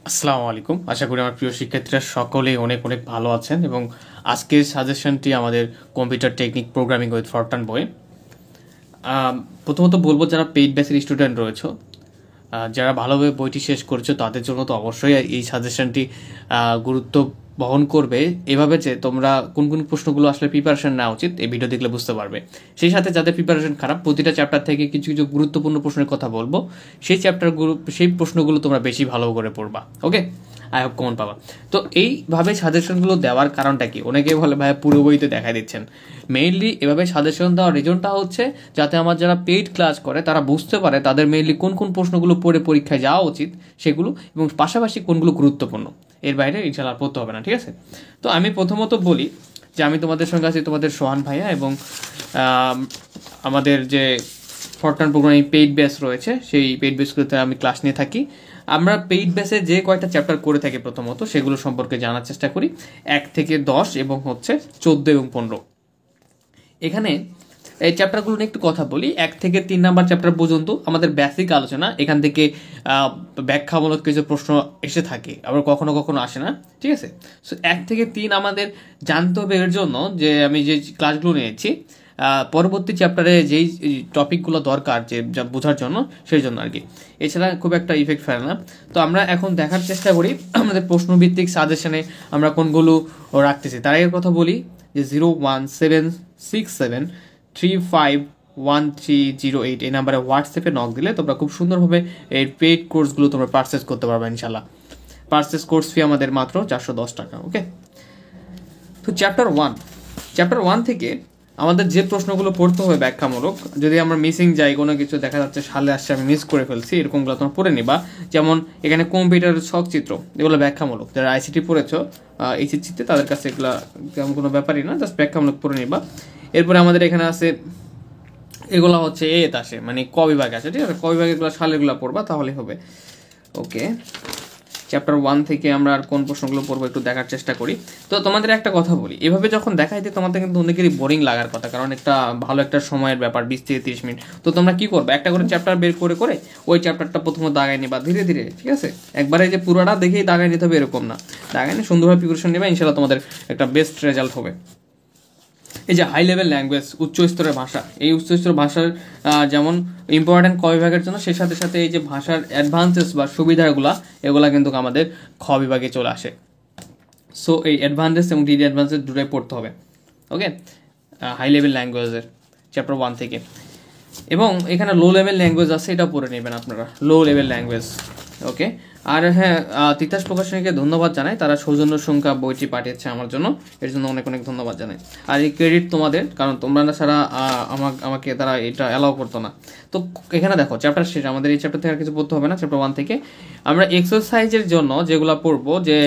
আসসালামু আলাইকুম। আশা করি আমার প্রিয় শিক্ষার্থীরা সকলেই অনেক অনেক ভালো আছেন এবং আজকের সাজেশনটি আমাদের computer technique programming with Fortran বই। প্রথমত বলবো যারা পেইড ব্যাচের স্টুডেন্ট রয়েছে, যারা ভালোভাবে বইটি শেষ করেছো তাদের জন্য তো অবশ্যই এই সাজেশনটি গুরুত্ব বহন করবে, এভাবে যে তোমরা কোন কোন প্রশ্নগুলো আসলে প্রিপারেশন নেওয়া উচিত এই ভিডিও দেখলে বুঝতে পারবে। সেই সাথে যাদের প্রিপারেশন খারাপ, প্রতিটা চ্যাপ্টার থেকে কিছু কিছু গুরুত্বপূর্ণ প্রশ্নের কথা বলবো, সেই প্রশ্নগুলো তোমরা বেশি ভালো করে পড়বা। ওকে, আই হোপ কমন পাবা। তো এইভাবে সাজেশনগুলো দেওয়ার কারণটা কি? অনেকেই বলে ভাই পুরো বইতে দেখা দিচ্ছেন। মেইনলি এভাবে সাজেশন দেওয়ার রিজনটা হচ্ছে যাতে আমার যারা পেইড ক্লাস করে তারা বুঝতে পারে তাদের মেইনলি কোন কোন প্রশ্নগুলো পড়ে পরীক্ষায় যাওয়া উচিত সেগুলো, এবং পাশাপাশি কোনগুলো গুরুত্বপূর্ণ। এর বাইরে ইনশাল্লাহ পড়তে হবে না, ঠিক আছে? তো আমি প্রথমত বলি যে আমি তোমাদের সঙ্গে আছি তোমাদের সোহান ভাইয়া, এবং আমাদের যে ফরটান প্রোগ্রামিং পেইড ব্যাচ রয়েছে সেই পেইড ব্যাচগুলোতে আমি ক্লাস নিয়ে থাকি। আমরা পেইড ব্যাচে যে কয়টা চ্যাপ্টার করে থাকি প্রথমত সেগুলো সম্পর্কে জানার চেষ্টা করি, 1 থেকে 10 এবং হচ্ছে 14 এবং 15। এখানে এই চ্যাপ্টারগুলো নিয়ে একটু কথা বলি। 1 থেকে 3 নাম্বার চ্যাপ্টার পর্যন্ত আমাদের বেসিক আলোচনা, এখান থেকে ব্যাখ্যামূলক কিছু প্রশ্ন এসে থাকে, আবার কখনো কখনো আসে না, ঠিক আছে? সো 1 থেকে 3 আমাদের জানতে হবে এর জন্য যে আমি যে ক্লাসগুলো নিয়েছি পরবর্তী চ্যাপ্টারে যেই টপিকগুলো দরকার যে বোঝার জন্য, সেই জন্য আর কি। এছাড়া খুব একটা ইফেক্ট ফেলে না। তো আমরা এখন দেখার চেষ্টা করি আমাদের প্রশ্নভিত্তিক সাজেশনে আমরা কোনগুলো রাখতেছি। তার আগের কথা বলি যে 01767351308 এই নাম্বারে হোয়াটসঅ্যাপে নক দিলে তোমরা খুব সুন্দরভাবে এই পেইড কোর্সগুলো তোমরা পারচেস করতে পারবে ইনশাল্লাহ। পারচেস কোর্স ফি আমাদের মাত্র 410 টাকা। ওকে, তো চ্যাপ্টার 1 থেকে আমাদের যে প্রশ্নগুলো পড়তে হবে ব্যাখ্যামূলক, যদি আমরা মিসিং যাই কোনো কিছু, দেখা যাচ্ছে সালে আসছে আমি মিস করে ফেলছি, এরকমগুলো তোমরা পড়ে নিবা। যেমন এখানে কম্পিউটারের ছকচিত্র, এগুলো ব্যাখ্যামূলক। যারা আইসিটি পড়েছো এইচএসসিতে তাদের কাছে এগুলো তেমন কোনো ব্যাপারই না, জাস্ট ব্যাখ্যামূলক পড়ে নিবা। এরপরে আমাদের এখানে আছে এগুলো হচ্ছে এত আসে, মানে ক বিভাগে আছে, ঠিক আছে? ক বিভাগে এগুলো সালেরগুলো পড়বা তাহলে হবে। ওকে, চ্যাপ্টার 1 থেকে আমরা আর কোন প্রশ্নগুলো পড়বো একটু দেখার চেষ্টা করি। তো তোমাদের একটা কথা বলি, এভাবে যখন দেখাইতে তোমাদের কিন্তু অনেকেরই বোরিং লাগার কথা, কারণ একটা ভালো একটা সময়ের ব্যাপার, 20 থেকে 30 মিনিট। তো তোমরা কি করবে, একটা করে চ্যাপ্টার বের করে করে ওই চ্যাপ্টারটা প্রথমে দাগাই নিবা ধীরে ধীরে, ঠিক আছে? একবারে যে পুরোটা দেখেই দাগাই নিতে হবে এরকম না, দাগাই নিয়ে সুন্দরভাবে প্রিপারেশন নেবে, ইনশাল্লাহ তোমাদের একটা বেস্ট রেজাল্ট হবে। এই যে হাই লেভেল ল্যাঙ্গুয়েজ, উচ্চ স্তরের ভাষা, এই উচ্চ স্তরের ভাষার যেমন ইম্পর্টেন্ট ক বিভাগের জন্য, সেই সাথে সাথে এই যে ভাষার অ্যাডভান্সেস বা সুবিধাগুলা, এগুলা কিন্তু আমাদের খ বিভাগে চলে আসে। সো এই অ্যাডভান্সেস এবং ডিডি অ্যাডভান্সেস দুটোই পড়তে হবে। ওকে, হাই লেভেল ল্যাঙ্গুয়েজের চ্যাপ্টার 1 থেকে। এবং এখানে লো লেভেল ল্যাঙ্গুয়েজ আছে, এটাও পড়ে নেবেন আপনারা, লো লেভেল ল্যাঙ্গুয়েজ। ওকে, আর হ্যাঁ, তিতাস প্রকাশনীকে ধন্যবাদ জানাই, তারা সৌজন্য সংখ্যা বইটি পাঠিয়েছে আমার জন্য, এর জন্য অনেক অনেক ধন্যবাদ জানাই। আর এই ক্রেডিট তোমাদের, কারণ তোমরা না ছাড়া আমাকে তারা এটা অ্যালাউ করতো না। তো এখানে দেখো চ্যাপ্টার শেষ, আমাদের এই চ্যাপ্টার থেকে আর কিছু পড়তে হবে না। চ্যাপ্টার 1 থেকে আমরা এক্সারসাইজের জন্য যেগুলো পড়বো, যে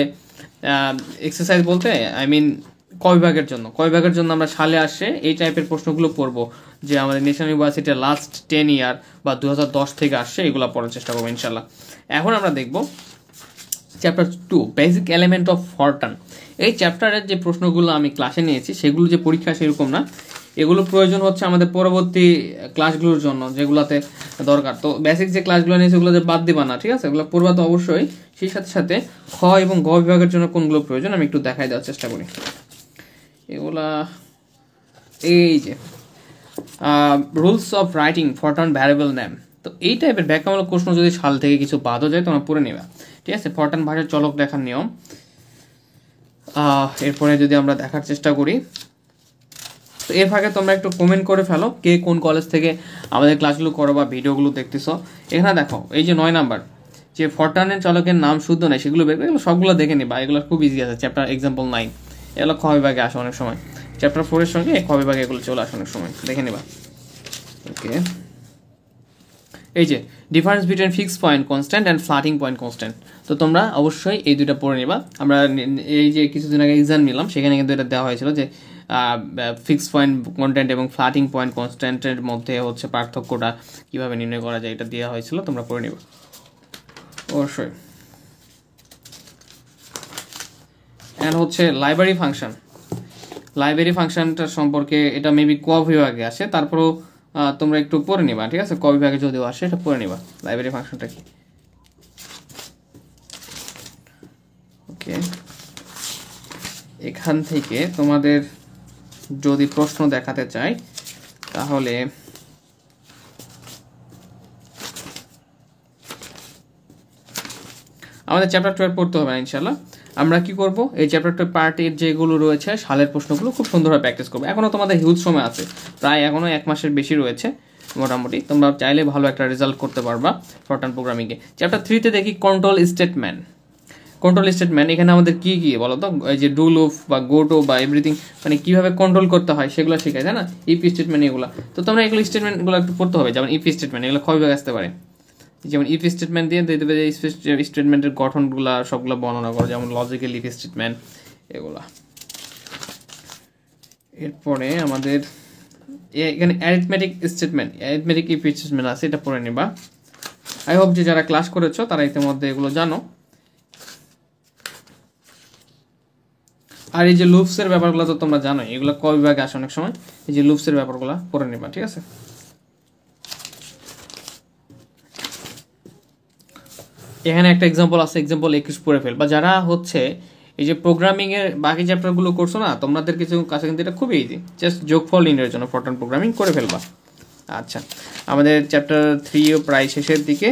এক্সারসাইজ বলতে আই মিন ক বিভাগের জন্য আমরা সালে আসে এই টাইপের প্রশ্নগুলো পড়বো, যে আমাদের ন্যাশনাল ইউনিভার্সিটির লাস্ট 10 ইয়ার বা 2010 থেকে আসছে, এগুলো পড়ার চেষ্টা করবো ইনশাল্লাহ। এখন আমরা দেখব chapter 2, basic element of Fortran. এই চ্যাপ্টারের যে প্রশ্নগুলো আমি ক্লাসে নিয়েছি সেগুলো যে পরীক্ষা সেরকম না, এগুলো প্রয়োজন হচ্ছে আমাদের পরবর্তী ক্লাসগুলোর জন্য যেগুলোতে দরকার। তো বেসিক যে ক্লাসগুলো নিয়েছে ওগুলো যে বাদ দিবা না, ঠিক আছে? এগুলো পড়বা তো অবশ্যই। সেই সাথে সাথে খ এবং গ বিভাগের জন্য কোনগুলো প্রয়োজন আমি একটু দেখাই দেওয়ার চেষ্টা করি। এগুলা এই যে rules of writing Fortran variable name, তো এই টাইপের ব্যাখ্যামূলক প্রশ্ন যদি সাল থেকে কিছু বাদও যায় তোমরা পড়ে নেবা, ঠিক আছে? ফরটান ভাষার চলক দেখার নিয়ম। এরপরে যদি আমরা দেখার চেষ্টা করি, তো এর ফাঁকে তোমরা একটু কমেন্ট করে ফেলো কে কোন কলেজ থেকে আমাদের ক্লাসগুলো করো বা ভিডিওগুলো দেখতেছো। এখানে দেখো এই যে 9 নাম্বার, যে ফরটানের চলকের নাম শুদ্ধ নেই সেগুলো বের করে, এগুলো সবগুলো দেখে নিবা, এগুলো খুব ইজি আছে। চ্যাপ্টার এক্সাম্পল 9, এগুলো খ বিভাগে আসে অনেক সময়, চ্যাপ্টার 4 এর সঙ্গে খ বিভাগে এগুলো চলে আসে অনেক সময়, দেখে নিবা। ওকে, এই যে difference between fixed point constant and flirting point constant, তো তোমরা অবশ্যই এই দুইটা পড়ে নিবা। আমরা এই যে কিছুদিন আগে এক্সাম নিলাম, সেখানে কিন্তু এটা দেওয়া হয়েছিল যে ফিক্সড পয়েন্ট কনস্ট্যান্ট এবং ফ্লাটিং পয়েন্ট কনস্ট্যান্টের মধ্যে হচ্ছে পার্থক্যটা কীভাবে নির্ণয় করা যায়, এটা দেওয়া হয়েছিল, তোমরা পড়ে নিবা অবশ্যই। অ্যান্ড হচ্ছে লাইব্রেরি ফাংশনটা সম্পর্কে, এটা মেবি ক বিভাগে আসে, তারপরেও তোমরা একটু পড়ে নিবা, ঠিক আছে? ক বিভাগে যদিও আসে এটা পড়ে নিবা লাইব্রেরি ফাংশনটা কি। ওকে, এখান থেকে তোমাদের যদি প্রশ্ন দেখাতে চাই তাহলে আমাদের চ্যাপ্টার 12 পড়তে হবে ইনশাআল্লাহ। আমরা কি করব, এই চ্যাপ্টার 12 পার্টের যেগুলো রয়েছে সালের প্রশ্নগুলো খুব সুন্দরভাবে প্র্যাকটিস করবো। এখনও তোমাদের হিউজ সময় আছে, প্রায় এখনও 1 মাসের বেশি রয়েছে মোটামুটি। তোমরা চাইলে ভালো একটা রেজাল্ট করতে পারবা ফরট্রান প্রোগ্রামিংয়ে। চ্যাপ্টার 3-তে দেখি কন্ট্রোল স্টেটমেন্ট। কন্ট্রোল স্টেটমেন্ট এখানে আমাদের কি কি বলো তো, এই যে ডু লুপ বা গো টু বা এভরিথিং, মানে কীভাবে কন্ট্রোল করতে হয় সেগুলো শেখায়, তাই না? ইফ স্টেটমেন্ট এগুলো, তো তোমরা এগুলো স্টেটমেন্টগুলো একটু পড়তে হবে। যেমন ইফ স্টেটমেন্ট, এগুলো কয়ভাবে আসতে পারে, যেমন ইফ স্টেটমেন্ট দিয়ে দেবে যে স্টেটমেন্টের গঠনগুলো সবগুলো বর্ণনা করো, যেমন লজিক্যাল ইফ স্টেটমেন্ট এগুলা। এরপরে আমাদের এখানে arithmetic statement, arithmetic if statement আছে, এটা পড়ে নিবা। আই হোপ যে যারা ক্লাস করেছো তারা ইতিমধ্যে এগুলো জানো। আর এই যে লুপসের ব্যাপারগুলো তো তোমরা জানো, এগুলো কয় বিভাগে আসে অনেক সময়, এই যে লুপসের ব্যাপারগুলো পড়ে নিবা, ঠিক আছে? এখানে একটা এক্সাম্পল আছে, এক্সাম্পল 21 পড়ে ফেল, বা যারা হচ্ছে এই যে প্রোগ্রামিং এর বাকি চ্যাপ্টারগুলো করছো না, তোমাদের কিছু কাছে কিন্তু এটা খুবই ইজি, জাস্ট যোগফল নির্ণয়ের জন্য ফরট্রান প্রোগ্রামিং করে ফেলবা। আচ্ছা, আমাদের চ্যাপ্টার 3ও প্রায় শেষের দিকে।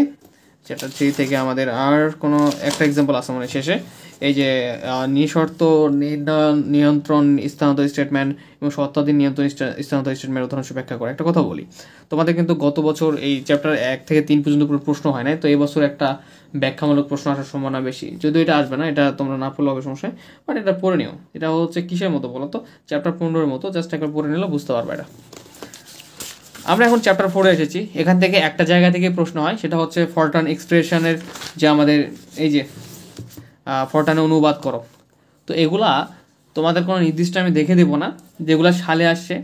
চ্যাপ্টার 3 থেকে আমাদের আর কোনো একটা এক্সাম্পল আছে মানে শেষে, এই যে নিঃশর্ত নিয়ন্ত্রণ স্থানান্তর স্টেটমেন্ট এবং শর্তাধীন নিয়ন্ত্রণ স্থানান্তর স্টেটমেন্ট উদাহরণ ব্যাখ্যা করে। একটা কথা বলি, তোমাদের কিন্তু গত বছর এই চ্যাপ্টার 1 থেকে 3 পর্যন্ত কোনো প্রশ্ন হয় নাই, তো এই বছর একটা ব্যাখ্যামূলক প্রশ্ন আসার সম্ভাবনা বেশি। যদিও এটা আসবে না, এটা তোমরা না পড়লে হবে সমস্যা, বাট এটা পড়ে নিও। এটা হচ্ছে কিসের মতো বলো তো, চ্যাপ্টার 15-এর মতো, জাস্ট একবার পড়ে নিলে বুঝতে পারবে এটা। আমরা এখন চ্যাপ্টার 4-এ এসেছি। এখান থেকে একটা জায়গা থেকে প্রশ্ন হয়, সেটা হচ্ছে ফরট্রান এক্সপ্রেশনের যে আমাদের এই যে ফরট্রানে অনুবাদ করো। তো এগুলা তোমাদের কোনো নির্দিষ্ট আমি দেখে দেবো না, যেগুলো সালে আসছে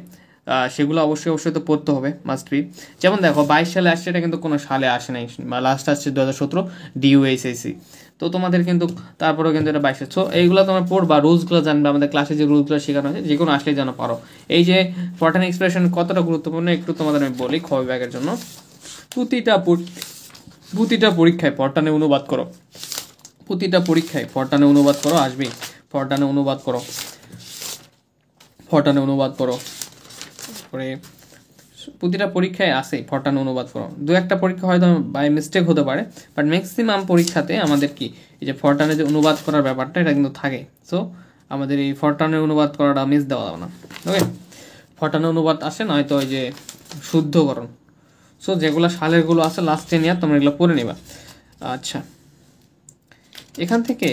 সেগুলো অবশ্যই তো পড়তে হবে, মাস্ট বি। যেমন দেখো 22 সালে আসছে, এটা কিন্তু কোনো সালে আসে নাই, লাস্ট আসছে 2017 DUSAC। তো তোমাদের কিন্তু তারপরেও কিন্তু এটা 22। সো এইগুলো তোমরা পড়বা, রুলসগুলো জানবে, আমাদের ক্লাসে যে রুলসগুলো শেখানো হয়েছে যে কোনো আসলেই যেন পারো। এই যে ফরট্রান এক্সপ্রেশন কতটা গুরুত্বপূর্ণ একটু তোমাদের আমি বলি, খ বিভাগের জন্য প্রতিটা পরীক্ষায় ফরট্রানে অনুবাদ করো, প্রতিটা পরীক্ষায় ফরট্রানে অনুবাদ করো, আসবেই ফরট্রানে অনুবাদ করো, ফরট্রানে অনুবাদ করো। পরে প্রতিটা পরীক্ষায় আসে ফরট্রানে অনুবাদ করো। দু একটা পরীক্ষা হয়তো বাই মিস্টেক হতে পারে, বাট ম্যাক্সিমাম পরীক্ষাতে আমাদের কি এই যে ফরট্রানে যে অনুবাদ করার ব্যাপারটা এটা কিন্তু থাকে। সো আমাদের এই ফরট্রানের অনুবাদ করাটা মিস দেওয়া যাবে না। ওকে, ফরট্রানে অনুবাদ আসে, নয়তো ওই যে শুদ্ধকরণ। সো যেগুলো সালেরগুলো আছে লাস্ট 10 ইয়ার তোমরা এগুলো পড়ে নিবা। আচ্ছা, এখান থেকে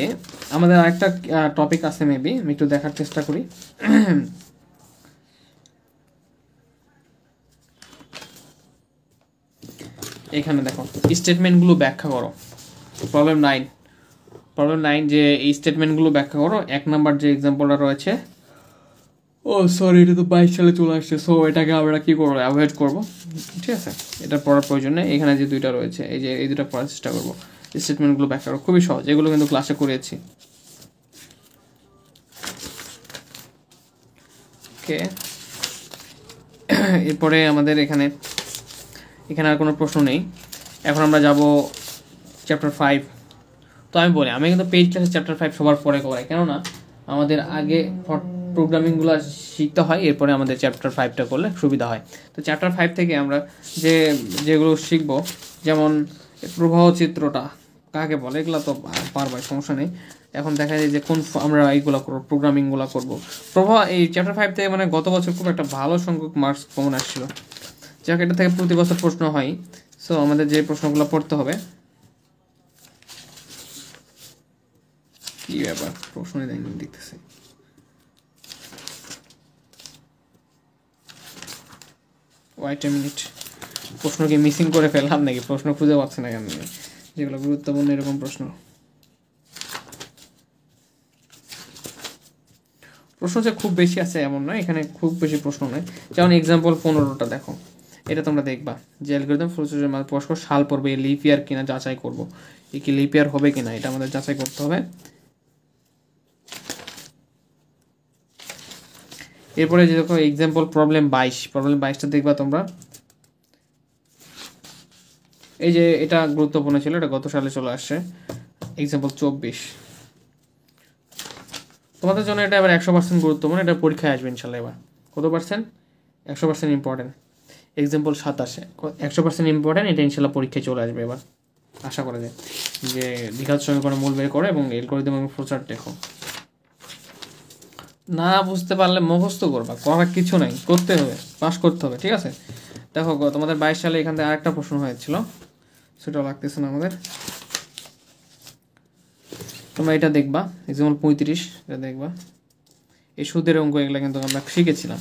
আমাদের আরেকটা টপিক আছে, মেবি আমি একটু দেখার চেষ্টা করি। এখানে দেখো স্টেটমেন্টগুলো ব্যাখ্যা করো, প্রবলেম 9 যে এই স্টেটমেন্টগুলো ব্যাখ্যা করো। 1 নাম্বার যে এক্সাম্পলটা রয়েছে, ও সরি এটা তো 22 সালে চলে আসছে, সো এটাকে আমরা কি করবো, অ্যাভয়েড করবো, ঠিক আছে? এটা পড়ার প্রয়োজন নেই। এখানে যে দুইটা রয়েছে, এই যে এই দুটো পড়ার চেষ্টা করবো। স্টেটমেন্টগুলো ব্যাখ্যা করো, খুবই সহজ, এগুলো কিন্তু ক্লাসে করেছি। ওকে, এরপরে আমাদের এখানে আর কোনো প্রশ্ন নেই। এখন আমরা যাব চ্যাপ্টার 5। তো আমি বলি, আমি কিন্তু পেইড ক্লাসে চ্যাপ্টার 5 সবার পরে করাই, কেননা আমাদের আগে প্রোগ্রামিংগুলো শিখতে হয়, এরপরে আমাদের চ্যাপ্টার 5টা করলে সুবিধা হয়। তো চ্যাপ্টার 5 থেকে আমরা যেগুলো শিখবো, যেমন প্রবাহ চিত্রটা কাকে বলে, এগুলো তো পারবাই, সমস্যা নেই। এখন দেখা যায় যে কোন আমরা এইগুলো করবো, প্রোগ্রামিংগুলো করবো। প্রবাহ এই চ্যাপ্টার 5 থেকে মানে গত বছর খুব একটা ভালো সংখ্যক মার্কস কমন আসছিল, যাক এটা থেকে প্রতি বছর প্রশ্ন হয়। সো আমাদের যে প্রশ্নগুলো পড়তে হবে, কি ব্যাপার প্রশ্ন দেখতেছি, ওয়েট এ মিনিট, প্রশ্ন কি মিসিং করে ফেললাম নাকি? প্রশ্ন খুঁজে পাচ্ছে না কেন, যেগুলো গুরুত্বপূর্ণ এরকম প্রশ্ন যে খুব বেশি আছে এমন নয়, এখানে খুব বেশি প্রশ্ন নয়। যেমন এক্সাম্পল 15টা দেখো, এটা তোমরা দেখবা যে অ্যালগরিদম প্রসেসরের মাঝে প্রশ্ন সাল পড়বে, লিপ ইয়ার কিনা যাচাই করবো, এই কি লিপ ইয়ার হবে কিনা এটা আমাদের যাচাই করতে হবে। এরপরে যে দেখো এক্সাম্পল প্রবলেম 22টা দেখবা তোমরা। এই যে এটা গুরুত্বপূর্ণ ছিল, এটা গত সালে চলে আসছে। এক্সাম্পল 24, তোমাদের জন্য এটা এবার 100% গুরুত্বপূর্ণ, এটা পরীক্ষায় আসবে ইনশাল্লাহ। এবার কত পার্সেন্ট? 100% ইম্পর্টেন্ট। এক্সাম্পল 27 100% ইম্পর্টেন্ট, এটা ইনশাল্লাহ পরীক্ষায় চলে আসবে এবার আশা করা যায়। যে দ্বিঘাত সমীকরণের মূল বের করো এবং অ্যালগরিদম এবং ফ্লোচার্ট দেখো। না বুঝতে পারলে মুখস্থ করবা, করার কিছু নাই, করতে হবে, পাস করতে হবে, ঠিক আছে? দেখো তোমাদের 22 সালে এখান থেকে আরেকটা প্রশ্ন হয়েছিল, সেটাও লাগতেছে না আমাদের। তোমরা এটা দেখবা, এক্সাম্পল 35, এটা দেখবা। এই সুদের অঙ্ক এগুলো কিন্তু আমরা শিখেছিলাম।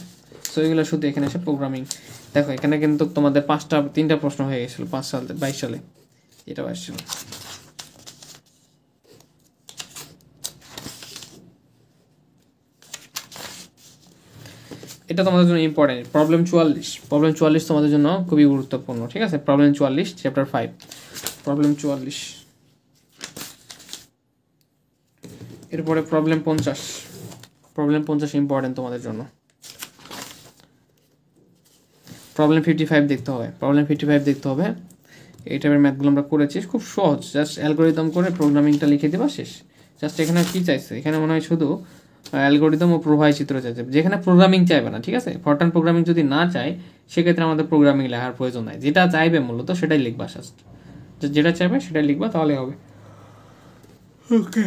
সো এগুলো শুধু এখানে এসে প্রোগ্রামিং। দেখো এখানে কিন্তু তোমাদের 3টা প্রশ্ন হয়ে গেছিল 22 সালে, এটাও আসছিল। এটা তোমাদের জন্য ইম্পর্টেন্ট। প্রবলেম 44 তোমাদের জন্য খুবই গুরুত্বপূর্ণ, ঠিক আছে? Problem 44 chapter 5, problem 44। এরপরে প্রবলেম 50 ইম্পর্টেন্ট তোমাদের জন্য। প্রবলেম 55 দেখতে হবে। এই টাইপের ম্যাথগুলো আমরা করেছি, খুব সহজ, জাস্ট অ্যালগরিদম করে প্রোগ্রামিংটা লিখে দিবা, শেষ। জাস্ট এখানে কি চাইছে, এখানে মনে হয় শুধু অ্যালগরিদম ও প্রবাহ চিত্র চাইছে, যেখানে প্রোগ্রামিং চাইবে না, ঠিক আছে? ফরটার্ন প্রোগ্রামিং যদি না চাই সেক্ষেত্রে আমাদের প্রোগ্রামিং লেখার প্রয়োজন নাই, যেটা চাইবে মূলত সেটাই লিখবা, জাস্ট যেটা চাইবে সেটাই লিখবা, তাহলে হবে। ওকে,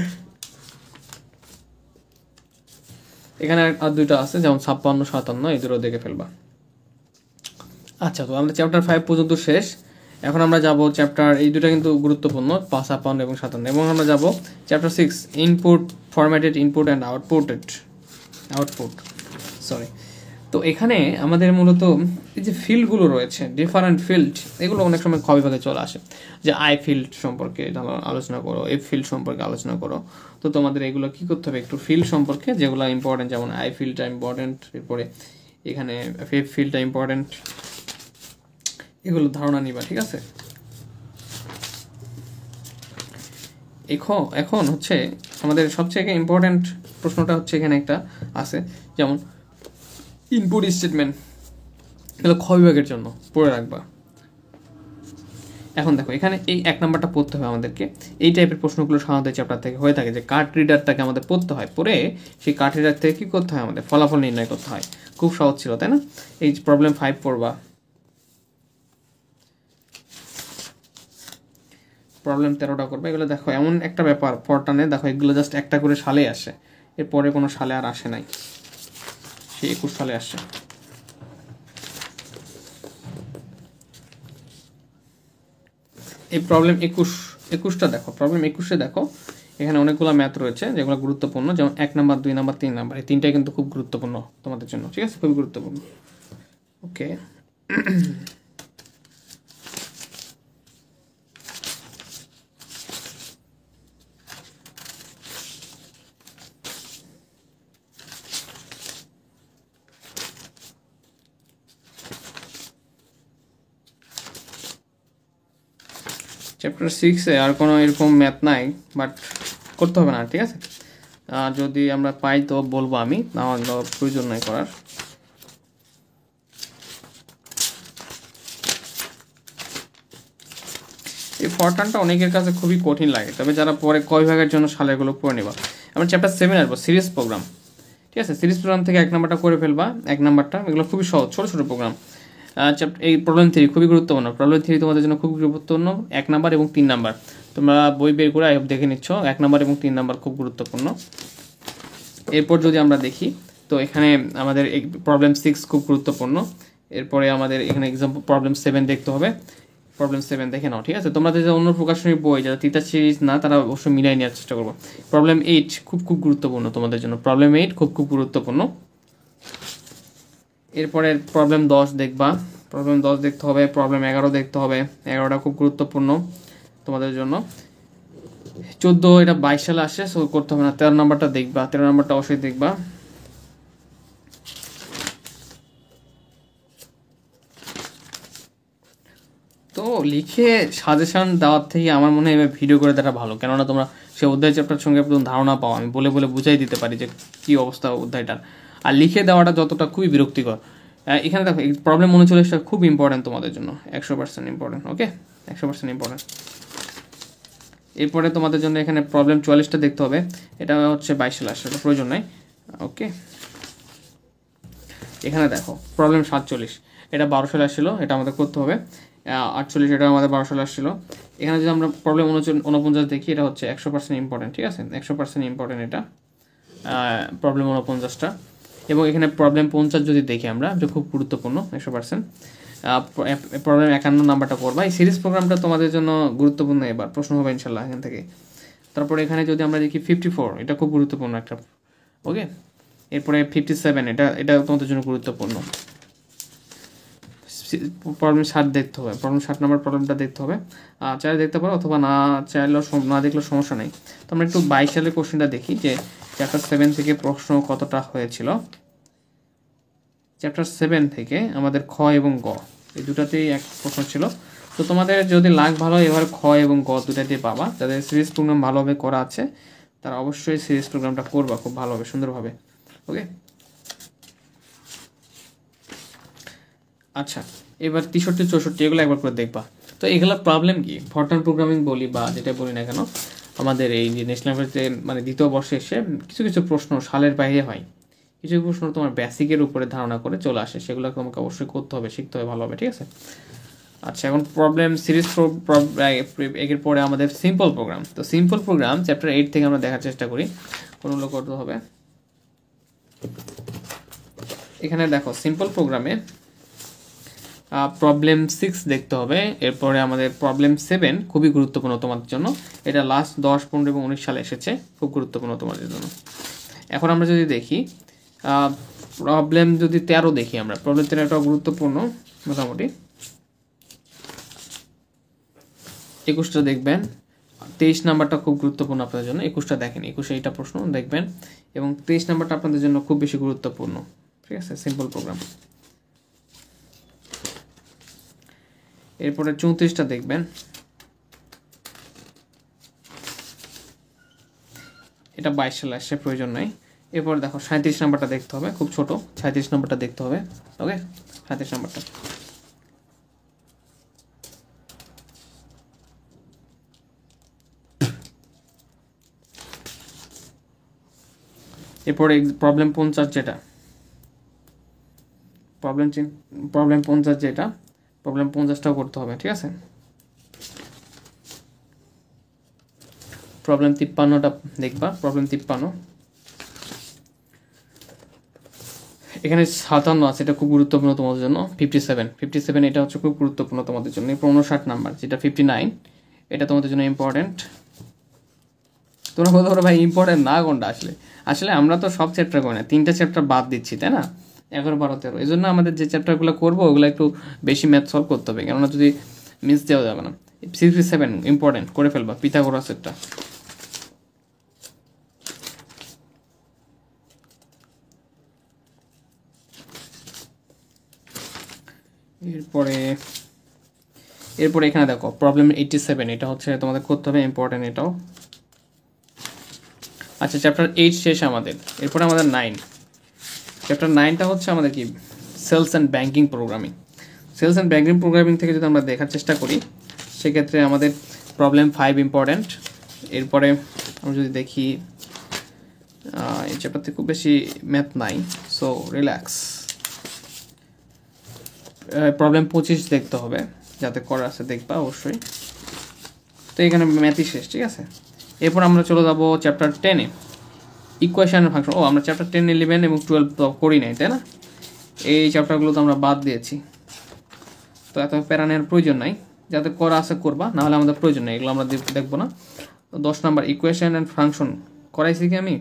এখানে আর দুইটা আছে, যেমন 56, 57, এই দুটো দেখে ফেলবা। আচ্ছা, তো আমরা চ্যাপ্টার 5 পর্যন্ত শেষ। এখন আমরা যাব চ্যাপ্টার, এই দুটো কিন্তু গুরুত্বপূর্ণ, 55 এবং 57, এবং আমরা যাব chapter 6, input, formatted input and output. তো এখানে আমাদের মূলত এই যে ফিল্ডগুলো রয়েছে, ডিফারেন্ট ফিল্ড, এগুলো অনেক সময় খ বিভাগে চলে আসে, যে আই ফিল্ড সম্পর্কে আলোচনা করো, এফ ফিল্ড সম্পর্কে আলোচনা করো। তো তোমাদের এগুলো কি করতে হবে, একটু ফিল্ড সম্পর্কে যেগুলো ইম্পর্টেন্ট, যেমন আই ফিল্ডটা ইম্পর্টেন্ট, এরপরে এখানে এফ ফিল্ডটা ইম্পর্টেন্ট, এগুলো ধারণা নিবা, ঠিক আছে? এখন হচ্ছে আমাদের সবচেয়ে ইম্পর্টেন্ট প্রশ্নটা হচ্ছে এখানে একটা আছে, যেমন ইনপুট স্টেটমেন্ট, এগুলো খ বিভাগের জন্য পড়ে রাখবা। এখন দেখো এখানে এই 1 নাম্বারটা পড়তে হবে আমাদেরকে। এই টাইপের প্রশ্নগুলো সাধারণত চ্যাপ্টার থেকে হয়ে থাকে, যে কার্ড রিডারটাকে আমাদের পড়তে হয়, পড়ে সেই কার্ড রিডার থেকে কী করতে হয়, আমাদের ফলাফল নির্ণয় করতে হয়। খুব সহজ ছিল, তাই না? এই প্রবলেম 5 পড়বা, প্রবলেম 13টা করবে। এগুলো দেখো এমন একটা ব্যাপার ফরটানে, দেখো এগুলো জাস্ট একটা করে সালে আসে, এরপরে কোনো সালে আর আসে নাই, সে 21 সালে আসছে। এই প্রবলেম 21টা দেখো, প্রবলেম 21-এ দেখো এখানে অনেকগুলো ম্যাথ রয়েছে যেগুলো গুরুত্বপূর্ণ, যেমন 1 নাম্বার, 2 নাম্বার, 3 নাম্বার, এই তিনটাই কিন্তু খুব গুরুত্বপূর্ণ তোমাদের জন্য, ঠিক আছে? খুবই গুরুত্বপূর্ণ। ওকে, চ্যাপ্টার 6-এ আর কোনো এরকম ম্যাথ নাই, বাট করতে হবে না, ঠিক আছে? যদি আমরা পাই তো বলবো আমি, আমার প্রয়োজন নাই করার। এই ফরটানটা অনেকের কাছে খুবই কঠিন লাগে, তবে যারা পরে ক বিভাগের জন্য সালেগুলো পড়ে নেবা। আমরা চ্যাপ্টার 7 আসবো, সিরিজ প্রোগ্রাম, ঠিক আছে? সিরিজ প্রোগ্রাম থেকে 1 নাম্বারটা করে ফেলবা, 1 নাম্বারটা, এগুলো খুবই সহজ, ছোটো ছোটো প্রোগ্রাম। এই প্রবলেম 3 খুবই গুরুত্বপূর্ণ, প্রবলেম 3 তোমাদের জন্য খুব গুরুত্বপূর্ণ, 1 নাম্বার এবং 3 নাম্বার। তোমরা বই বের করে দেখে নিচ্ছ, 1 নাম্বার এবং 3 নাম্বার খুব গুরুত্বপূর্ণ। এরপর যদি আমরা দেখি, তো এখানে আমাদের এই প্রবলেম 6 খুব গুরুত্বপূর্ণ। এরপরে আমাদের এখানে এক্সাম্পল প্রবলেম 7 দেখতে হবে, প্রবলেম 7 দেখে নাও, ঠিক আছে? তোমরা যে অন্য প্রকাশনীর বই যারা তিতাস সিরিজ না, তারা অবশ্যই মিলাই নেওয়ার চেষ্টা করবো। প্রবলেম 8 খুব গুরুত্বপূর্ণ তোমাদের জন্য, প্রবলেম 8 খুব গুরুত্বপূর্ণ। এরপরে প্রবলেম 10 দেখবা, প্রবলেম 10 দেখতে হবে, প্রবলেম 11 দেখতে হবে, 11টা খুব গুরুত্বপূর্ণ তোমাদের জন্য। 14 এটা 22 সালে আসে, সো করতে হবে না। 13 নাম্বারটা দেখবা, 13 নাম্বারটা অবশ্যই দেখবা। তো লিখে সাজেশন দেওয়ার থেকে আমার মনে হয় এবার ভিডিও করে দেওয়াটা ভালো, কেননা তোমরা সে অধ্যায় চ্যাপ্টার সঙ্গে একদম ধারণা পাও, আমি বলে বুঝাই দিতে পারি যে কী অবস্থা অধ্যায়টার। আর লিখে দেওয়াটা যতটা খুবই বিরক্তিকর। এখানে দেখো এই প্রবলেম 39টা খুব ইম্পর্টেন্ট তোমাদের জন্য, 100% ইম্পর্টেন্ট। ওকে, 100% ইম্পর্টেন্ট। এরপরে তোমাদের জন্য এখানে প্রবলেম 44টা দেখতে হবে, এটা হচ্ছে 22 সালে আসছে, এটা প্রয়োজন নাই। ওকে, এখানে দেখো প্রবলেম 47, এটা 12 সালে আসছিল, এটা আমাদের করতে হবে। 48 এটা আমাদের 12 সালে আসছিল। এখানে যদি আমরা প্রবলেম 49 দেখি, এটা হচ্ছে 100% ইম্পর্টেন্ট, ঠিক আছে, 100% ইম্পর্টেন্ট এটা প্রবলেম 49টা। এবং এখানে প্রবলেম 50 যদি দেখি আমরা, এটা খুব গুরুত্বপূর্ণ 100%। প্রবলেম 51 নাম্বারটা করবা। এই সিরিজ প্রোগ্রামটা তোমাদের জন্য গুরুত্বপূর্ণ, এবার প্রশ্ন হবে ইনশাল্লাহ এখান থেকে। তারপরে এখানে যদি আমরা দেখি 54, এটা খুব গুরুত্বপূর্ণ একটা। ওকে, এরপরে 57, এটা তোমাদের জন্য গুরুত্বপূর্ণ। প্রবলেম 60 দেখতে হবে, প্রবলেম 60 নাম্বার প্রবলেমটা দেখতে হবে। চাইলে দেখতে পারো, অথবা না চাইলেও না দেখলেও সমস্যা নেই। তো আমরা একটু 22 সালের কোশ্চেনটা দেখি যে চ্যাপ্টার 7 থেকে প্রশ্ন কতটা হয়েছিল। চ্যাপ্টার 7 থেকে আমাদের খ এবং গ এই দুটাতেই এক প্রশ্ন ছিল। তো তোমাদের যদি লাগ ভালো, এবার খ এবং গ দুটাতেই পাবা। যাদের সিরিজ প্রোগ্রাম ভালোভাবে করা আছে তারা অবশ্যই সিরিজ প্রোগ্রামটা করবা খুব ভালোভাবে, সুন্দরভাবে। ওকে, আচ্ছা, এবার 63, 64 এগুলো একবার করে দেখবা। তো এগুলোর প্রবলেম কি, ফরট্রান প্রোগ্রামিং বলি বা যেটা বলি না কেন, আমাদের এই যে ন্যাশনাল লেভেলে মানে দ্বিতীয় বর্ষে এসে কিছু কিছু প্রশ্ন সালের বাইরে হয়, কিছু প্রশ্ন তোমার বেসিকের উপরে ধারণা করে চলে আসে, সেগুলো তোমাকে অবশ্যই করতে হবে, শিখতে হবে ভালোভাবে, ঠিক আছে। আচ্ছা, এখন প্রবলেম সিরিজ এর পরে আমাদের সিম্পল প্রোগ্রাম। তো সিম্পল প্রোগ্রাম চ্যাপ্টার 8 থেকে আমরা দেখার চেষ্টা করি কোনগুলো করতে হবে। এখানে দেখো সিম্পল প্রোগ্রামে প্রবলেম 6 দেখতে হবে। এরপরে আমাদের প্রবলেম 7 খুবই গুরুত্বপূর্ণ তোমাদের জন্য, এটা লাস্ট 10, 15 এবং 19 সালে এসেছে, খুব গুরুত্বপূর্ণ তোমাদের জন্য। এখন আমরা যদি দেখি প্রবলেম যদি 13 দেখি আমরা, প্রবলেম 13টাও গুরুত্বপূর্ণ মোটামুটি। 21টা দেখবেন, 23 নাম্বারটা খুব গুরুত্বপূর্ণ আপনাদের জন্য, 21টা দেখেন, 21 এইটা প্রশ্ন দেখবেন, এবং 23 নাম্বারটা আপনাদের জন্য খুব বেশি গুরুত্বপূর্ণ, ঠিক আছে, সিম্পল প্রোগ্রাম। এরপরে 34টা দেখবেন, এটা 22 সালে আসছে, প্রয়োজন নাই। এরপর দেখো 37 নাম্বারটা দেখতে হবে, খুব ছোট, 37 নাম্বারটা দেখতে হবে। ওকে, 37 নাম্বারটা। এরপরে প্রবলেম 50 যেটা, প্রবলেম 50 যেটা, প্রবলেম 50টাও করতে হবে, ঠিক আছে। প্রবলেম 53টা দেখবা, প্রবলেম 53, এখানে 57 আছে, এটা খুব গুরুত্বপূর্ণ তোমাদের জন্য। 57 এটা হচ্ছে খুব গুরুত্বপূর্ণ তোমাদের জন্য। 59 নাম্বার যেটা 59, এটা তোমাদের জন্য ইম্পর্টেন্ট। তোমরা বলতে পারো ভাই ইম্পর্টেন্ট না কোনটা, আসলে আমরা তো সব চ্যাপ্টার করি না, 3টা চ্যাপ্টার বাদ দিচ্ছি, তাই না, 11, 12, 13। এই জন্য আমাদের যে চ্যাপ্টারগুলো করবো ওগুলো একটু বেশি ম্যাথ সলভ করতে হবে, কেননা যদি মিস দেওয়া যাবে না। 67 ইম্পর্টেন্ট, করে ফেলবা পিথাগোরাসেরটা। এরপরে এখানে দেখো প্রবলেম 87, এটা হচ্ছে তোমাদের করতে হবে, ইম্পর্টেন্ট এটাও। আচ্ছা, চ্যাপ্টার 8 শেষ আমাদের। এরপরে আমাদের 9, চ্যাপ্টার 9টা হচ্ছে আমাদের কি, sales and banking programming. Sales and banking programming থেকে যদি আমরা দেখার চেষ্টা করি, সেক্ষেত্রে আমাদের প্রবলেম 5 ইম্পর্টেন্ট। এরপরে আমরা যদি দেখি এই চ্যাপ্টারতে খুব বেশি ম্যাথ নাই, সো রিল্যাক্স। প্রবলেম 25 দেখতে হবে, যাতে করা আছে দেখবা অবশ্যই। তো এখানে ম্যাথই শেষ, ঠিক আছে। এরপর আমরা চলে যাবো চ্যাপ্টার 10-এ, ইকুয়েশন ফাংশন। আমরা চ্যাপ্টার 10, 11 এবং 12 তো করি নাই, তাই না, এই চ্যাপ্টারগুলো তো আমরা বাদ দিয়েছি। তো এত প্যারা নেওয়ার প্রয়োজন নাই, যাতে করা আছে করবা, নাহলে আমাদের প্রয়োজন নেই, এগুলো আমরা দেখবো না। 10 নাম্বার ইকুয়েশন অ্যান্ড ফাংশন করাইছি কি আমি,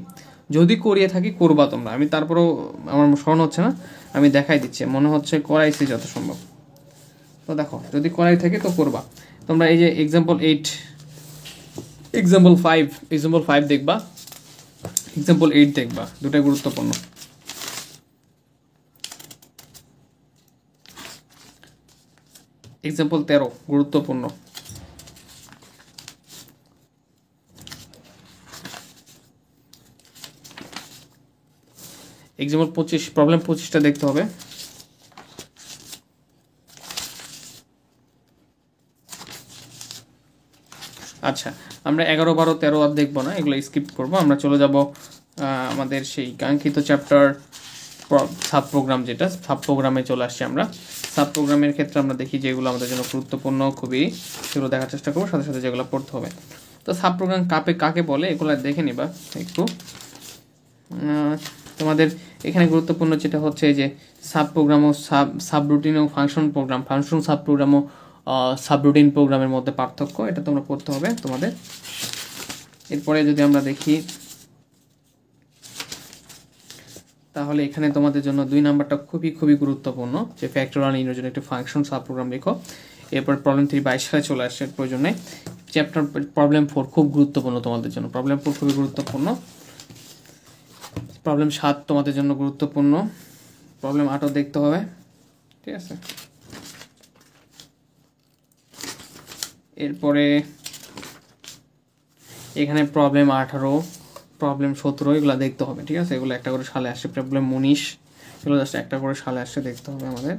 যদি করিয়ে থাকি করবা তোমরা, আমি তারপরেও আমার স্মরণ হচ্ছে না, আমি দেখাই দিচ্ছি, মনে হচ্ছে করাইছি যত সম্ভব। তো দেখো যদি করাই থাকে তো করবা তোমরা। এই যে এক্সাম্পল 8, এক্সাম্পল 5 দেখবা, এক্সাম্পল 8 দেখবা, দুটাই গুরুত্বপূর্ণ। এক্সাম্পল 13 গুরুত্বপূর্ণ। এক্সাম্পল 25, প্রবলেম 25টা দেখতে হবে। আচ্ছা, আচ্ছা, আমরা 11, 12, 13 আর দেখবো না, এগুলো স্কিপ করবো। আমরা চলে যাব আমাদের সেই কাঙ্ক্ষিত চ্যাপ্টার সাব প্রোগ্রাম, যেটা সাব প্রোগ্রামে চলে আসছি আমরা। সাব প্রোগ্রামের ক্ষেত্রে আমরা দেখি যেগুলো আমাদের জন্য গুরুত্বপূর্ণ খুবই, সেগুলো দেখার চেষ্টা করবো, সাথে সাথে যেগুলো পড়তে হবে। তো সাব প্রোগ্রাম কাকে বলে এগুলো দেখে নিবা একটু। তোমাদের এখানে গুরুত্বপূর্ণ যেটা হচ্ছে যে সাব প্রোগ্রাম ও সাবরুটিন ও function program, function sub program ও সাবরুটিন প্রোগ্রামের মধ্যে পার্থক্য, এটা তোমরা পড়তে হবে তোমাদের। এরপরে যদি আমরা দেখি তাহলে এখানে তোমাদের জন্য 2 নাম্বারটা খুবই গুরুত্বপূর্ণ, যে ফ্যাক্টোরিয়াল ইউনিটের জন্য একটা ফাংশন সাব প্রোগ্রাম লিখো। এরপর প্রবলেম 3 22 সালে চলে আসছে প্রয়োজনে। চ্যাপ্টার প্রবলেম 4 খুব গুরুত্বপূর্ণ তোমাদের জন্য, প্রবলেম 4 খুবই গুরুত্বপূর্ণ। প্রবলেম 7 তোমাদের জন্য গুরুত্বপূর্ণ, প্রবলেম 8ও দেখতে হবে, ঠিক আছে। এরপরে এখানে প্রবলেম 18, প্রবলেম 17 এগুলো দেখতে হবে, ঠিক আছে। এগুলো একটা করে সালে আসছে। প্রবলেম 19 এগুলো জাস্ট একটা করে সালে আসছে, দেখতে হবে আমাদের।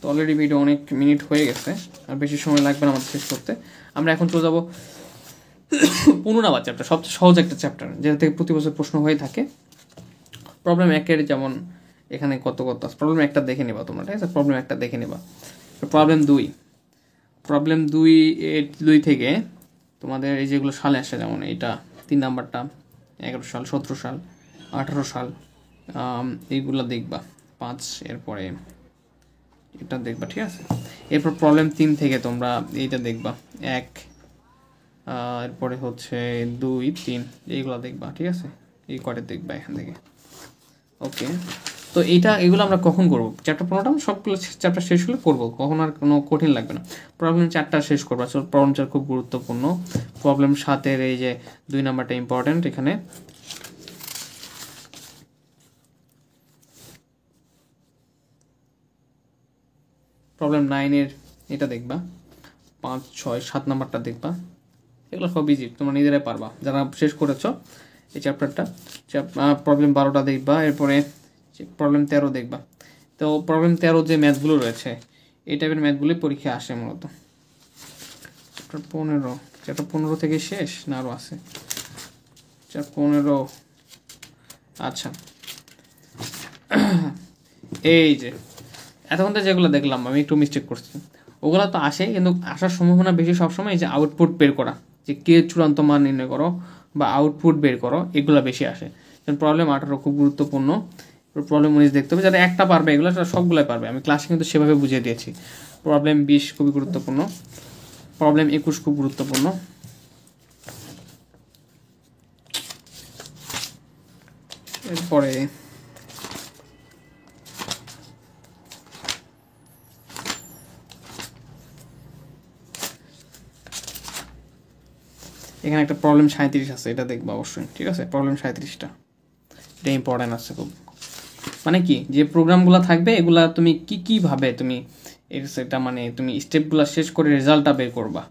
তো অলরেডি ভিডিও অনেক মিনিট হয়ে গেছে, আর বেশি সময় লাগবে না আমাদের শেষ করতে। আমরা এখন চলে যাবো 15 নাম্বার চ্যাপ্টার, সবচেয়ে সহজ একটা চ্যাপ্টার, যেটা থেকে প্রতি বছর প্রশ্ন হয়ে থাকে। প্রবলেম 1-এর যেমন এখানে কত প্রবলেম 1টা দেখে নেবা তোমরা, ঠিক আছে। প্রবলেম 1টা দেখে নেবা। প্রবলেম 2, প্রবলেম 2 থেকে তোমাদের এই যেগুলো সালে আসে, যেমন এটা 3 নাম্বারটা 11 সাল, 17 সাল, 18 সাল, এইগুলো দেখবা 5। এরপরে এটা দেখবা, ঠিক আছে। এরপর প্রবলেম 3 থেকে তোমরা এইটা দেখবা 1, এরপরে হচ্ছে 2, 3 এইগুলো দেখবা, ঠিক আছে। এই কয়টা দেখবা এখান থেকে, ওকে। তো এগুলো আমরা কখন করবো? চ্যাপ্টার 15টা সবগুলো চ্যাপ্টার শেষ হলে করবো, কখন আর কোনো কঠিন লাগবে না। প্রবলেম 4টা শেষ করবো, আসলে প্রবলেম 4 খুব গুরুত্বপূর্ণ। প্রবলেম 7-এর এই যে 2 নাম্বারটা ইম্পর্টেন্ট এখানে। প্রবলেম 9-এর এটা দেখবা, 5, 6, 7 নাম্বারটা দেখবা। এগুলো সব ইজি, তোমরা নিজেরাই পারবা যারা শেষ করেছো এই চ্যাপ্টারটা। প্রবলেম 12টা দেখবা। এরপরে প্রবলেম 13 দেখবা। তো প্রবলেম 13 যে ম্যাথগুলো রয়েছে, এই টাইপের ম্যাথগুলি পরীক্ষা আসে মূলত। চ্যাপ্টার 15 থেকে শেষ না আরও আছে? চ্যাপ্টার 15, আচ্ছা। এই যে এতক্ষণ তো যেগুলো দেখলাম, আমি একটু মিস্টেক করছি, ওগুলো তো আসে, কিন্তু আসার সম্ভাবনা বেশি সবসময় এই যে আউটপুট বের করা, যে কে চূড়ান্ত মান নির্ণয় করো বা আউটপুট বের করো, এগুলো বেশি আসে। প্রবলেম 18 খুব গুরুত্বপূর্ণ। প্রবলেম 19 দেখতে হবে, যারা একটা পারবে এগুলো সবগুলোই পারবে, আমি ক্লাসে কিন্তু সেভাবে বুঝিয়ে দিয়েছি। প্রবলেম 20 খুবই গুরুত্বপূর্ণ। প্রবলেম 21 খুব গুরুত্বপূর্ণ। এরপরে এখানে একটা প্রবলেম 37 আছে, এটা দেখবো অবশ্যই, ঠিক আছে। প্রবলেম 37টা এটা ইম্পর্টেন্ট আছে খুব। মানে কি, যে প্রোগ্রামগুলো থাকবে এগুলা তুমি কীভাবে তুমি সেটা মানে তুমি স্টেপগুলো শেষ করে রেজাল্টটা বের করবা,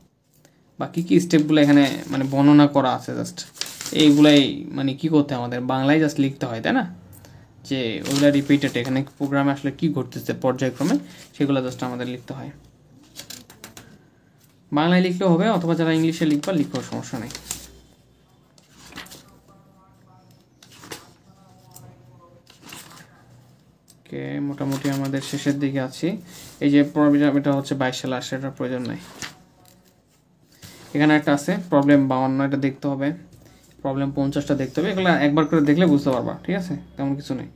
বা কী স্টেপগুলো এখানে মানে বর্ণনা করা আছে, জাস্ট এইগুলাই মানে কি করতে আমাদের বাংলায় জাস্ট লিখতে হয়, তাই না? যে ওগুলা রিপিটেড, এখানে প্রোগ্রামে আসলে কি ঘটতেছে পর্যায়ক্রমে, সেগুলো জাস্ট আমাদের লিখতে হয়। বাংলায় লিখলেও হবে, অথবা যারা ইংলিশে লিখবা লিখো, সমস্যা নেই। ওকে, মোটামুটি আমাদের শেষের দিকে আছি। এই যে প্রবলেম, এটা হচ্ছে 22 সালে আসে, এটার প্রয়োজন নাই। এখানে একটা আছে প্রবলেম 52, এটা দেখতে হবে। প্রবলেম 50টা দেখতে হবে। এগুলো একবার করে দেখলে বুঝতে পারবা, ঠিক আছে, তেমন কিছু নেই।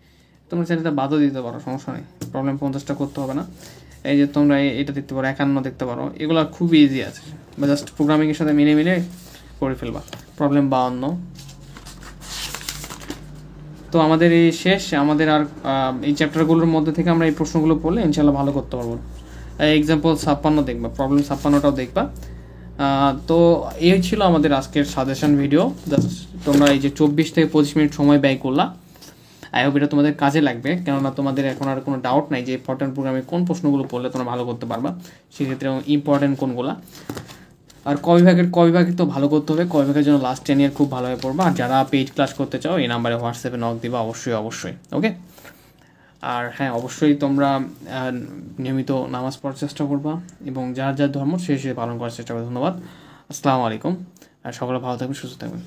তোমরা চাইলে বাদও দিতে পারো, সমস্যা নেই। প্রবলেম 50টা করতে হবে না। এই যে তোমরা এটা দেখতে পারো, 51 দেখতে পারো, এগুলো খুবই ইজি আছে, বা জাস্ট প্রোগ্রামিংয়ের সাথে মিলে করে ফেলবা। প্রবলেম 52। তো আমাদের এই শেষ, আমাদের আর এই চ্যাপ্টারগুলোর মধ্যে থেকে আমরা এই প্রশ্নগুলো পড়লে ইনশাল্লাহ ভালো করতে পারবো। এক্সাম্পল 56 দেখবা, প্রবলেম 56টাও দেখবা। তো এই ছিল আমাদের আজকের সাজেশন ভিডিও। জাস্ট তোমরা এই যে 24 থেকে 25 মিনিট সময় ব্যয় করলা, আই হোপ এটা তোমাদের কাজে লাগবে, কেননা তোমাদের এখন আর কোনো ডাউট নাই যে ইম্পর্টেন্ট প্রোগ্রামে কোন প্রশ্নগুলো পড়লে তোমরা ভালো করতে পারবা, সেক্ষেত্রে ইম্পর্টেন্ট কোনগুলা। আর ক বিভাগের তো ভালো করতে হবে, ক বিভাগের জন্য লাস্ট 10 ইয়ার খুব ভালোভাবে পড়বা। আর যারা পেইড ক্লাস করতে চাও এই নাম্বারে হোয়াটসঅ্যাপে নক দিবা, অবশ্যই। ওকে, আর হ্যাঁ, অবশ্যই তোমরা নিয়মিত নামাজ পড়ার চেষ্টা করবা, এবং যার যার ধর্ম সে পালন করার চেষ্টা করবে। ধন্যবাদ। আসসালামু আলাইকুম, আর সকলে ভালো থাকবেন, সুস্থ থাকবেন।